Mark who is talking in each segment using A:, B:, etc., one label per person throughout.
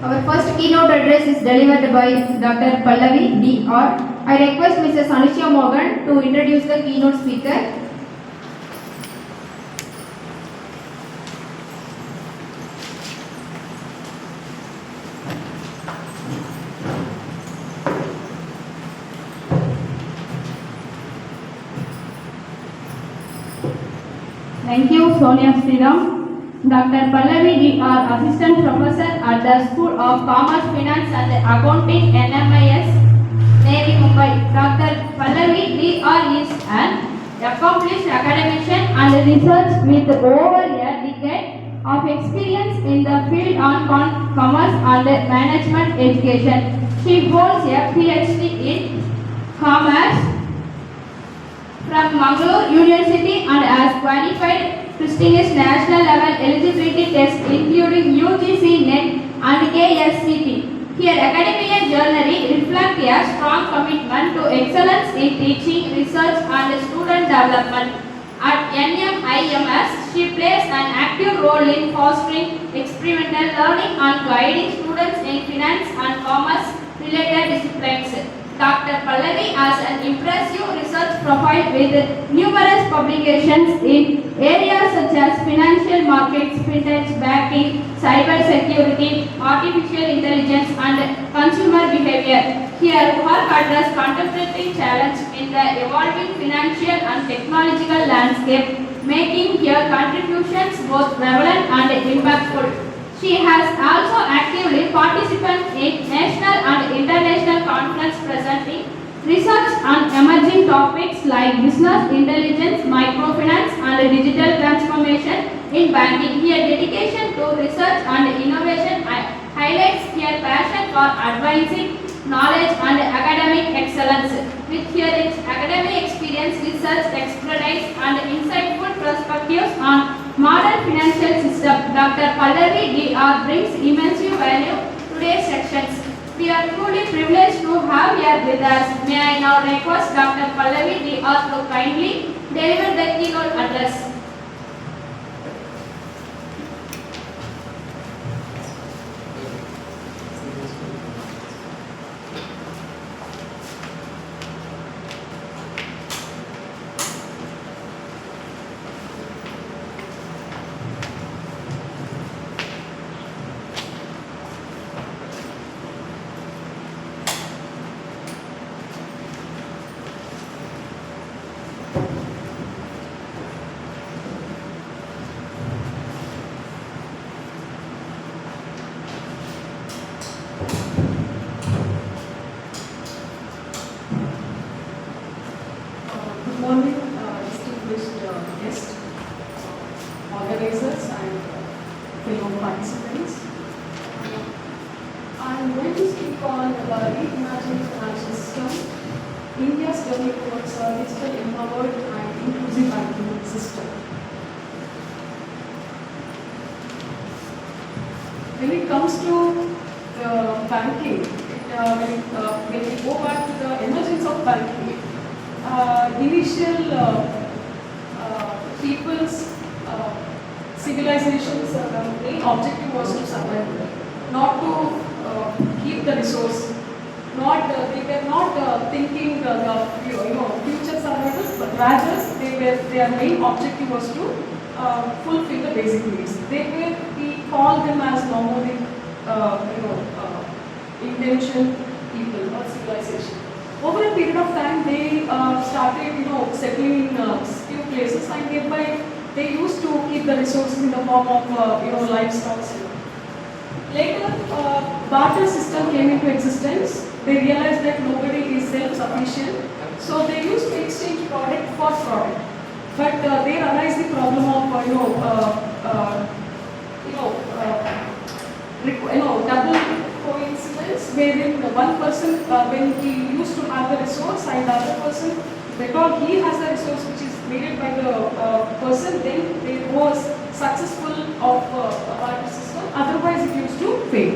A: Our first keynote address is delivered by Dr. Pallavi D.R. I request Mrs. Anisha Morgan to introduce the keynote speaker.
B: Thank you, Sonia Sriram. Dr. Pallavi D.R., Assistant Professor at the School of Commerce, Finance and Accounting, NMIMS, Navi, Mumbai. Dr. Pallavi D.R. is an accomplished academician and research with over a decade of experience in the field on commerce and management education. She holds a PhD in commerce from Mangalore University and has qualified prestigious national level eligibility tests including UGC, NET and KSCT. Her academic journey reflects a strong commitment to excellence in teaching, research and student development. At NMIMS, she plays an active role in fostering experimental learning and guiding students in finance and commerce related disciplines. Dr. Pallavi has an impressive research profile with numerous publications in areas such as financial markets, fintech, banking, cyber security, artificial intelligence and consumer behavior. Her work addresses contemporary challenges in the evolving financial and technological landscape, making her contributions both relevant and impactful. She has also actively participated in national and international conferences presenting research on emerging topics like business intelligence, microfinance and digital transformation in banking. Her dedication to research and innovation highlights her passion for advancing knowledge and academic excellence. With her academic experience, research expertise and insightful perspectives on modern financial system, Dr. Pallavi D.R. brings immense value to today's sections. We are truly privileged to have her with us. May I now request Dr. Pallavi D.R. to kindly deliver the keynote address.
C: Good morning, distinguished guests, organizers and fellow participants. I am going to speak on the Reimagining financial system, India's journey towards a digital empowered and inclusive banking system. When it comes to banking, when we go back to the emergence of banking, initial people's civilizations, the main objective was to survive, not to keep the resource. They were not thinking the future survival, but rather their main objective was to fulfill the basic needs. We call them as nomadic, intention people or civilization. Over a period of time, they started, settling in few places, and thereby they used to keep the resources in the form of, livestock. Later, barter system came into existence. They realized that nobody is self-sufficient, so they used to exchange product for product. But there arises the problem of, double coincidence, wherein one person, when he used to have the resource, and the other person, because he has the resource which is needed by the person, then there was successful of a barter system. Otherwise, it used to fail.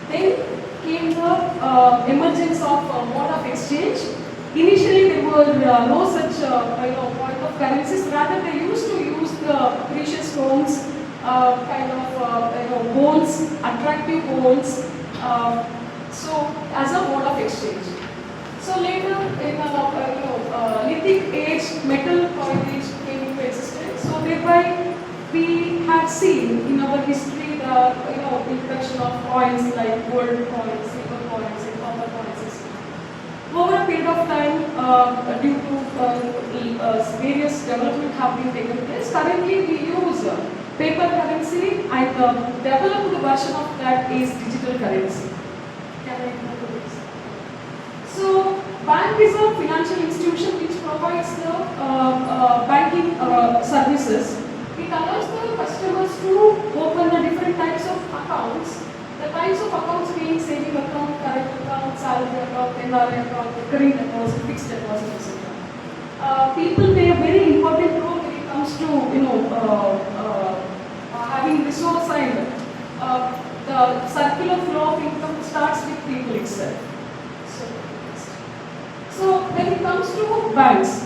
C: Then came the emergence of mode of exchange. Initially, there were no such point of currencies. Rather, they used to use the precious stones kind of bonds, attractive bonds. So as a mode of exchange. So later in Lithic age, metal coinage came into existence. So thereby we had seen in our history the introduction of coins like gold coins, silver coins, and copper coins, etc. Over a period of time, due to various development have been taken place, currently we use paper currency, and the developed version of that is digital currency. Can I go to this? So, bank is a financial institution which provides the banking services. It allows the customers to open the different types of accounts. The types of accounts being saving account, current account, salary account, NRI account, recurring deposit, fixed deposit, etc. People play a very important role when it comes to having resource and the circular flow of income starts with people itself. So when it comes to banks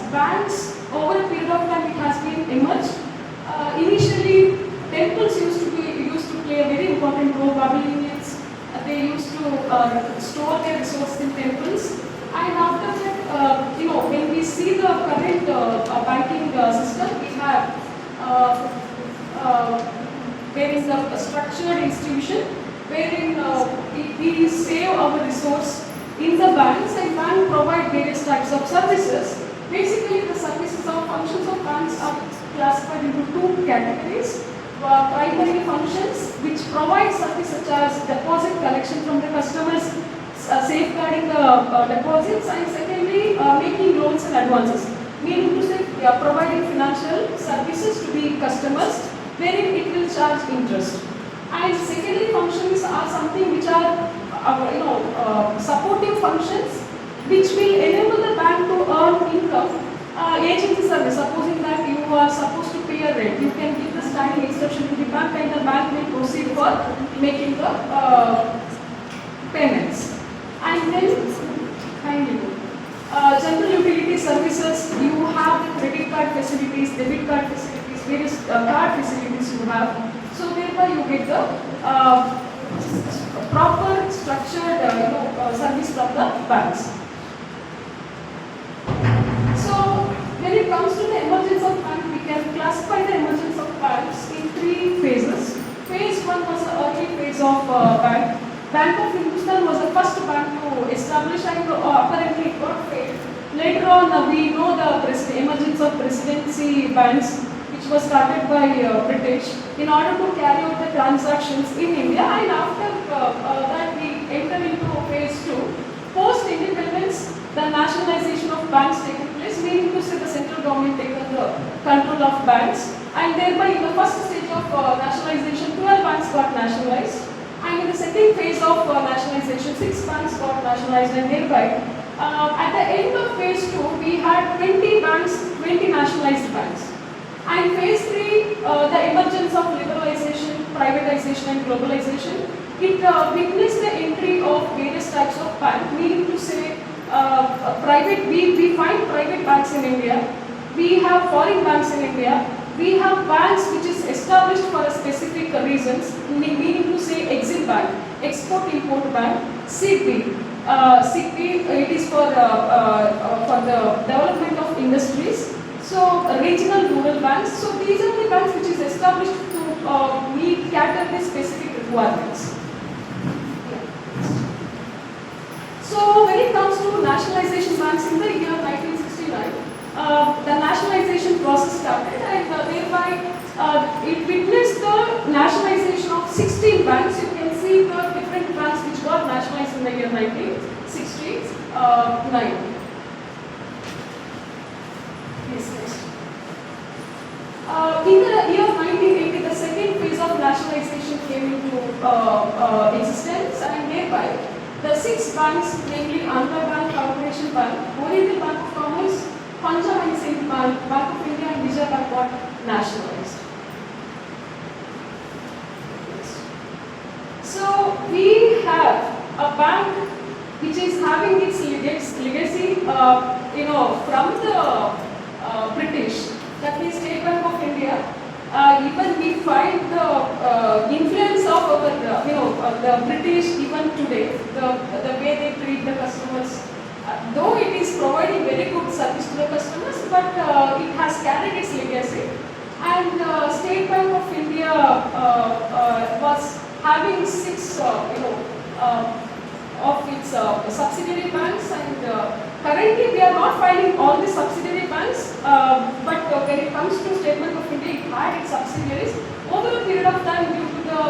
C: over a period of time it has been emerged. Initially, temples used to play a very important role. Babylonians, they used to store their resources in temples, and after that, when we see the current banking system, we have wherein the structured institution, wherein we save our resource in the banks, and bank provide various types of services. Basically, the services or functions of banks are classified into two categories. Primary functions, which provide service such as deposit collection from the customers, safeguarding the deposits, and secondly, making loans and advances. Meaning to say, providing financial services to the customers, wherein it will charge interest. And secondary functions are something which are supporting functions which will enable the bank to earn income. Agency service, supposing that you are supposed to pay a rent, you can give the standing exception to the bank and the bank will proceed for making the payments. And then, finally, general utility services, you have the credit card facilities, debit card facilities, various card facilities you have. So thereby you get the proper structured service from the banks. So when it comes to the emergence of bank, we can classify the emergence of banks in three phases. Phase one was the early phase of bank. Bank of Hindustan was the first bank to establish, and apparently it got failed. Later on, we know the emergence of presidency banks, which was started by British in order to carry out the transactions in India, and after that we enter into phase two. Post independence, the nationalization of banks taken place, meaning to say the central government taken the control of banks, and thereby in the first stage of nationalization, 12 banks got nationalized, and in the second phase of nationalization, 6 banks got nationalized, and thereby at the end of phase 2, we had 20 banks, 20 nationalized banks. And phase 3, the emergence of liberalization, privatization and globalization, it witnessed the entry of various types of banks, meaning to say we find private banks in India, we have foreign banks in India, we have banks which is established for a specific reasons, meaning to say Exim Bank, Export-Import Bank, CP. CP, it is for the development of industries. So, regional rural banks. So, these are the banks which is established to cater the specific requirements. So, when it comes to nationalization banks in the year 1969, the nationalization process started, and thereby it witnessed the nationalization of 16 banks. You can see the different banks which got nationalized in the year 1969. In the year 1980, the second phase of nationalization came into existence, and thereby the 6 banks, namely Andhra Bank, Corporation Bank, Oriental Bank of Commerce, Punjab and Sindh Bank, Bank of India and Vijaya Bank got nationalized. So we have a bank which is having its legacy, from the British, that is State Bank of India. even we find the influence of our, the British even today, the way they treat the customers. Though it is providing very good service to the customers, but it has carried its legacy. And State Bank of India was having 6, of its subsidiary banks, and currently we are not finding all the subsidiary banks, but when it comes to State Bank of India, it had its subsidiaries. Over a period of time, due to the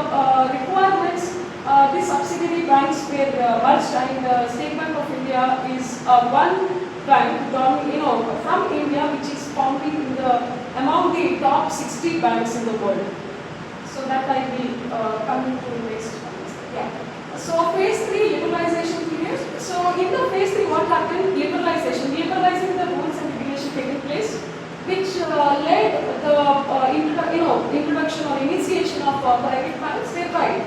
C: requirements, the subsidiary banks were merged, and State Bank of India is one bank from India, which is forming in among the top 60 banks in the world. So that I will come into next one. Yeah. So phase 3 liberalization period. So in the phase 3, what happened? Liberalizing the rules and regulation taking place, which led the introduction or initiation of private banks. Thereby,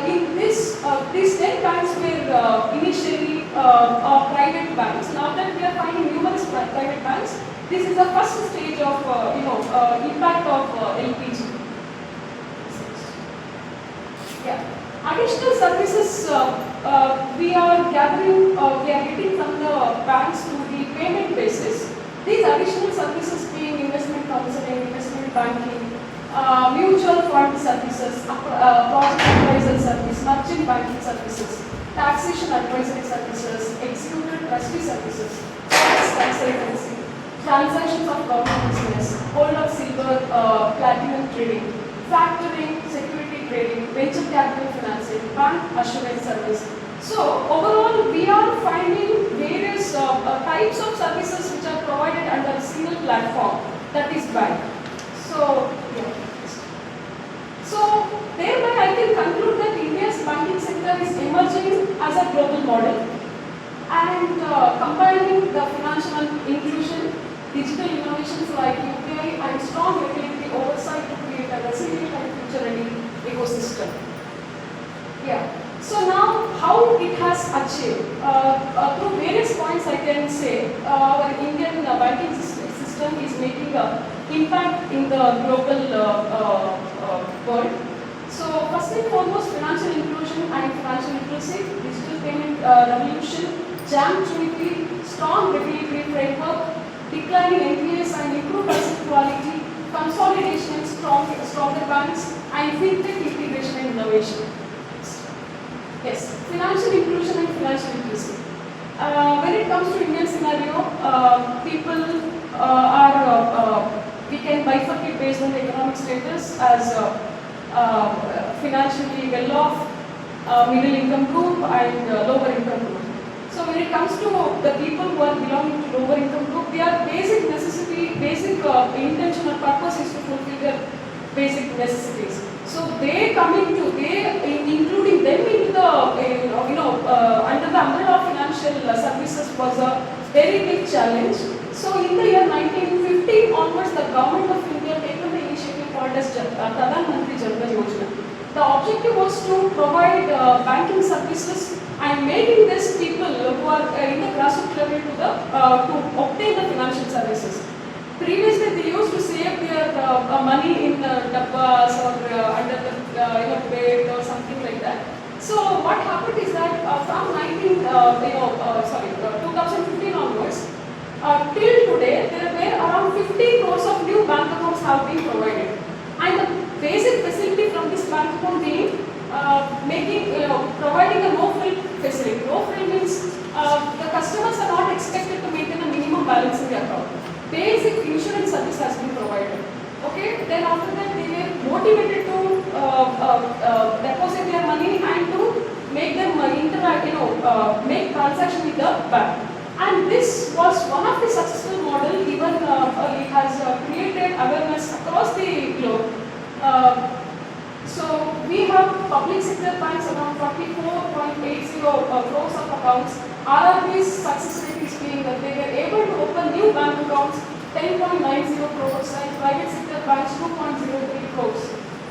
C: in these 10 banks were initially private banks. Now that we are finding numerous private banks, this is the first stage of impact of LPG. Yeah. Additional services we are getting from the banks to the payment basis. These additional services being investment counseling, investment banking, mutual fund services, project advisor service, merchant banking services, taxation advisory services, executive trustee services, tax consultancy, transactions of government business, gold or silver, platinum trading, factoring, security trading, venture capital financing, bank assurance service. So overall, we are finding various types of services which are provided under a single platform, that is bank. So, yeah. So thereby I can conclude that India's banking sector is emerging as a global model and combining the financial inclusion, digital innovations like UPI and strong regulatory oversight to create a resilient and future-ready ecosystem. Yeah. So now, how it has achieved? Through various points, I can say our Indian banking system is making an impact in the global world. So first and foremost, financial inclusion and financial literacy, digital payment revolution, JAM Trinity, strong regulatory framework, declining NPS and improved asset quality, consolidation and stronger banks, and Fintech integration and innovation. Yes, financial inclusion and financial literacy. When it comes to Indian scenario, people we can bifurcate based on the economic status as financially well-off, middle income group and lower income group. So when it comes to the people who are belonging to lower income group, their basic necessity, basic intention or purpose is to fulfill their basic necessities. So including them into the under the umbrella of financial services was a very big challenge. So in the year 1915 onwards, the government of India taken the initiative called as Pradhan Mantri Jan Dhan Yojana. The objective was to provide banking services and making these people who are in the grassroots level to obtain the financial services. Previously, they used to save their money in dabbas or under the bed or something like that. So what happened is that from 2015 onwards, till today, there were around 50 crores of new bank accounts have been provided, and the basic facility from this bank account being providing a no-frill facility. No-frill means the customers are not expected to maintain a minimum balance in the account. Basic insurance service has been provided. Okay, then after that they were motivated to deposit their money and to make them make transaction with the bank. And this was one of the successful model. Even it has created awareness across the globe. So we have public sector banks around 44.80 crores of accounts. RRB's success rate is being that they were able to open new bank accounts 10.90 crores and private sector banks 2.03 crores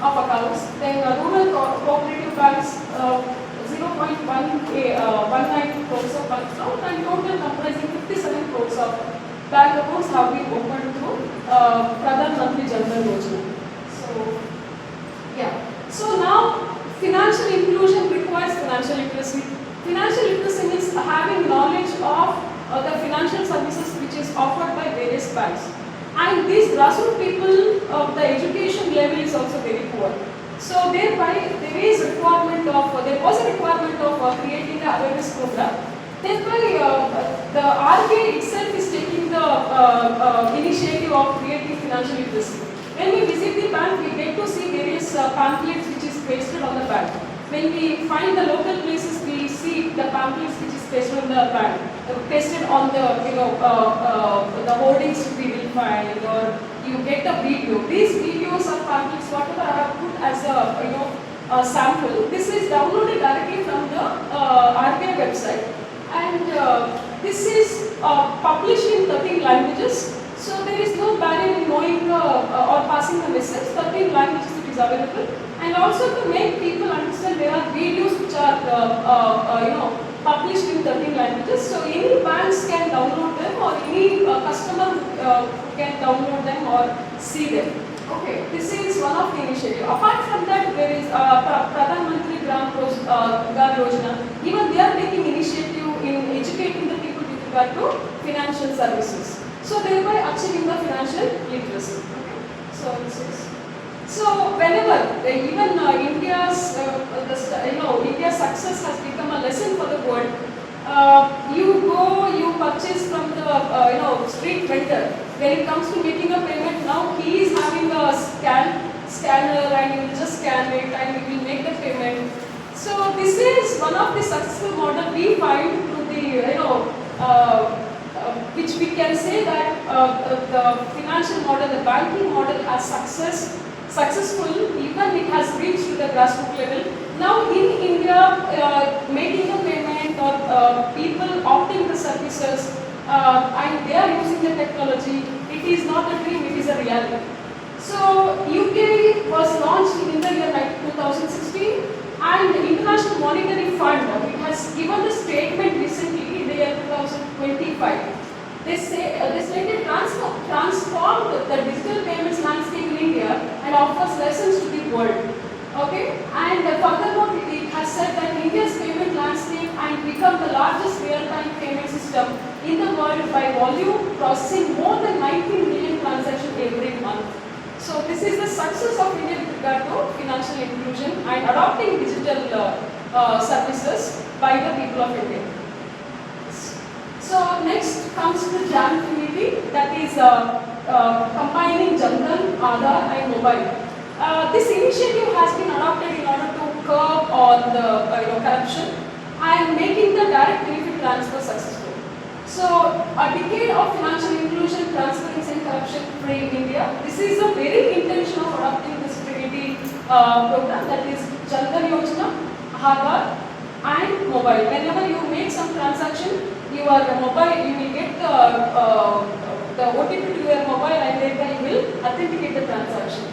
C: of accounts. Then rural cooperative banks 0.19 crores of bank accounts, and total comprising 57 crores of bank accounts have been opened through Pradhan Mantri Jan Dhan Yojana. Financial inclusion requires financial literacy. Financial literacy means having knowledge of the financial services which is offered by various banks. And these grassroots people, the education level is also very poor. So thereby there was a requirement of creating the awareness program. Thereby the RBI itself is taking the initiative of creating financial literacy. When we visit the bank, we get to see various pamphlets which is pasted on the bank. When we find the local places, we see the pamphlets which is pasted on the bank, pasted on the the hoardings to be verified, or you get a video. These videos or pamphlets, whatever are put as a sample, this is downloaded directly from the RBI website, and this is published in 13 languages. So there is no barrier in knowing or passing the message. 13 languages it is available, and also to make people understand there are videos which are published in 13 languages. So any banks can download them, or any customer can download them or see them. Okay, this is one of the initiative. Apart from that, there is Pradhan Mantri Gram Yojana. Even they are taking initiative in educating the people with regard to financial services. So thereby achieving the financial literacy. Okay. So this is. So whenever even India's India's success has become a lesson for the world. You purchase from the street vendor. When it comes to making a payment, now he is having a scanner, and you will just scan it and you will make the payment. So this is one of the successful model we find to the which we can say that the financial model, the banking model has successful, even it has reached to the grassroots level. Now in India, making a payment or people opting the services and they are using the technology, it is not a dream, it is a reality. So UK was launched in the year 2016, and the International Monetary Fund, it has given the statement recently in the year 2025. They stated transformed the digital payments landscape in India and offers lessons to the world. Okay, and furthermore, it has said that India's payment landscape and become the largest real-time payment system in the world by volume, processing more than 19 million transactions every month. So this is the success of India with regard to financial inclusion and adopting digital services by the people of India. So next comes the JAM community, that is combining Jandan, Aadhaar and mobile. This initiative has been adopted in order to curb on the corruption and making the direct benefit transfer successful. So a decade of financial inclusion, transparency and corruption free India. This is the very intention of adopting this Trinity program, that is Jandan Yojana, Aadhaar and mobile. Whenever you make some transaction, your mobile, you will get the OTP to your mobile, and then you will authenticate the transaction.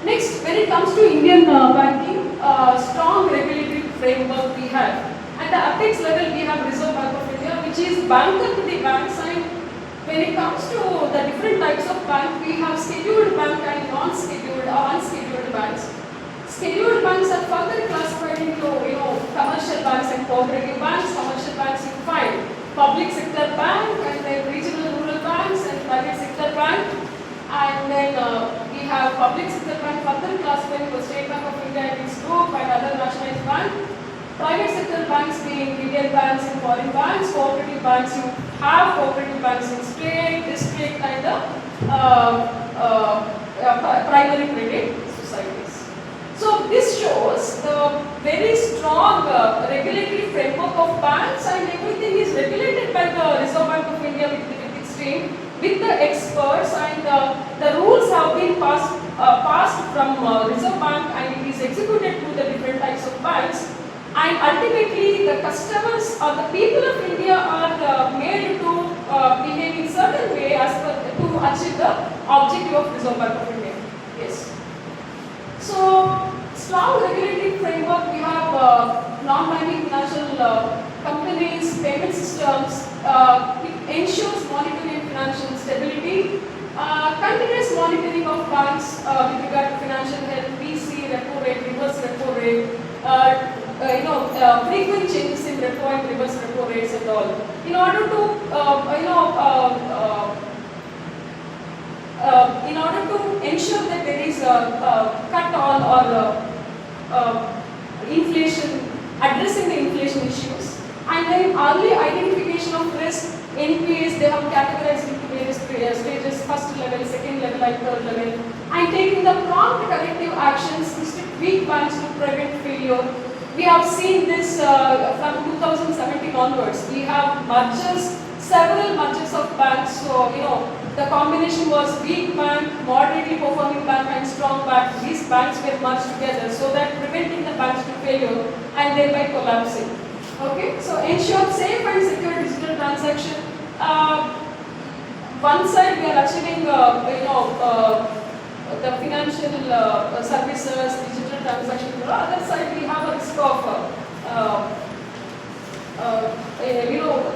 C: Next, when it comes to Indian banking, strong regulatory framework we have. At the apex level, we have Reserve Bank of India, which is banker to the banks, and when it comes to the different types of bank, we have scheduled bank and non-scheduled or unscheduled banks. Scheduled banks are further classified into commercial banks and cooperative banks. Commercial banks you find public sector bank, and then regional rural banks and private sector bank, and then we have public sector bank further classified into State Bank of India and its group and other nationalized bank. Private sector banks being Indian banks and foreign banks. Cooperative banks, you have cooperative banks in state, district and primary credit societies. So this shows the very strong regulatory framework of banks, and everything is regulated by the Reserve Bank of India with its team, with the experts, and the rules have been passed from Reserve Bank, and it is executed through the different types of banks. And ultimately, the customers or the people of India are made to behave in certain way as per to achieve the objective of Reserve Bank of India. Yes. So, strong regulatory framework, we have non-banking financial companies, payment systems, it ensures monetary and financial stability, Continuous monitoring of banks with regard to financial health, VC, repo rate, reverse repo rate, frequent changes in repo and reverse repo rates and all. In order to, in order to ensure that there is a cut on or inflation, addressing the inflation issues, and then early identification of risk. NPAs, they have categorized into various stages, first level, second level, and third level, and taking the prompt corrective actions to restrict weak banks to prevent failure. We have seen this from 2017 onwards. We have mergers, several mergers of banks. So, the combination was weak bank, moderately performing bank, and strong bank. These banks were merged together so that preventing the banks to failure and thereby collapsing. Okay, so ensure safe and secure digital transaction. One side we are achieving, the financial services, digital transaction. On the other side we have a risk of,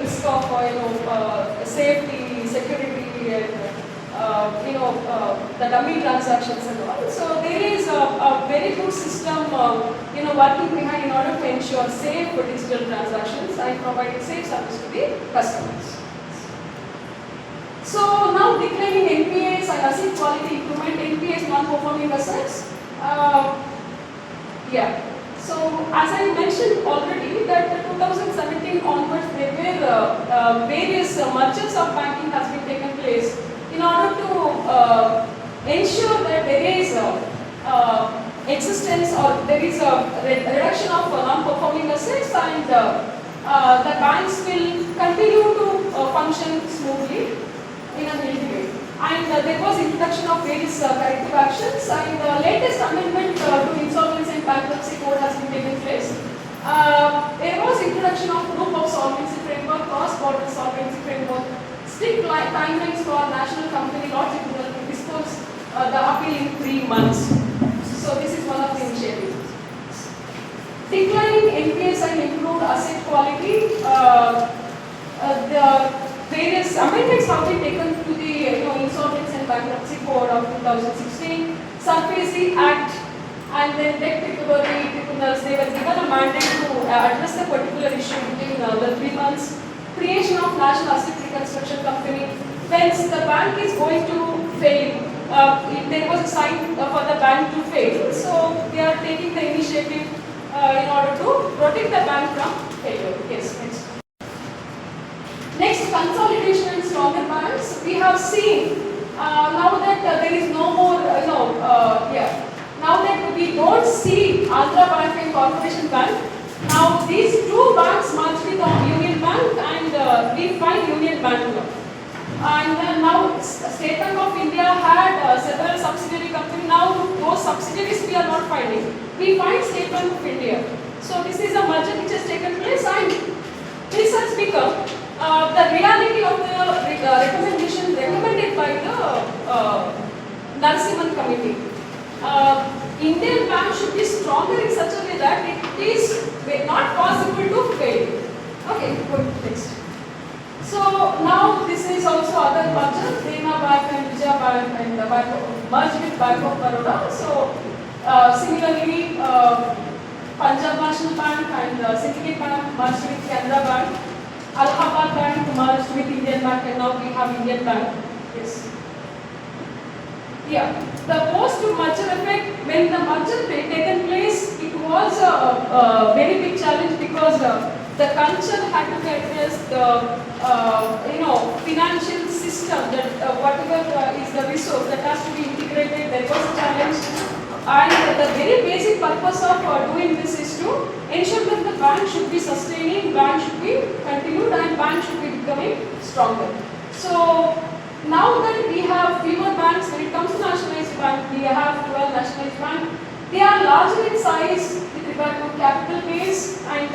C: risk of safety, security, and the dummy transactions and all. So there is a very good system, working behind in order to ensure safe digital transactions and providing safe service to the customers. So now declaring NPAs and asset quality improvement, NPAs non-performing assets. So as I mentioned already, that 2017 onwards there were various mergers of banking has been taken place in order to ensure that there is existence or there is a reduction of non-performing assets, and the banks will continue to function smoothly in a healthy way. And there was introduction of various corrective actions, and the latest amendment to Insolvency and Bankruptcy Code has been taken place. There was introduction of group of solvency framework, cross-border solvency framework, strict timelines for national company law tribunal to dispose the appeal in 3 months. So this is one of the initiatives. Declining NPAs and improved asset quality. The various amendments have been taken to the Insolvency and Bankruptcy Code of 2016, SARFAESI Act, and then debt recovery tribunals. They were given a mandate to address the particular issue within the 3 months. Creation of National Asset Reconstruction Company. When the bank is going to fail, if there was a sign for the bank to fail, so they are taking the initiative in order to protect the bank from failure. Yes, next. Next, consolidation and stronger banks. We have seen now that there is no more, now that we don't see Andhra Bank and Corporation Bank. Now these two banks merged with Union Bank, and we find Union Bank now. And now State Bank of India had several subsidiary companies. Now those subsidiaries we are not finding. We find State Bank of India. So this is a merger which has taken place, and this has become the reality of the recommendation recommended by the Narasimhan Committee. Indian Bank should be stronger in such a way that it is not possible to fail. Okay, good, next. So now this is also other mergers, Dena Bank and Vijaya Bank, and merged with Bank of Baroda. So similarly, Punjab National Bank and Syndicate Bank merged with Canara Bank. Allahabad Bank merged with Indian Bank, and now we have Indian Bank. Yes. Yeah. The post-merger effect, when the merger taken place, it was a very big challenge because the culture had to be addressed, the financial system, that whatever is the resource that has to be integrated, there was a challenge. And the very basic purpose of doing this is to ensure that the bank should be sustaining, bank should be continued, and bank should be becoming stronger. So now that we have fewer banks, when it comes to nationalized bank, we have 12 nationalized banks. They are larger in size with regard to capital base and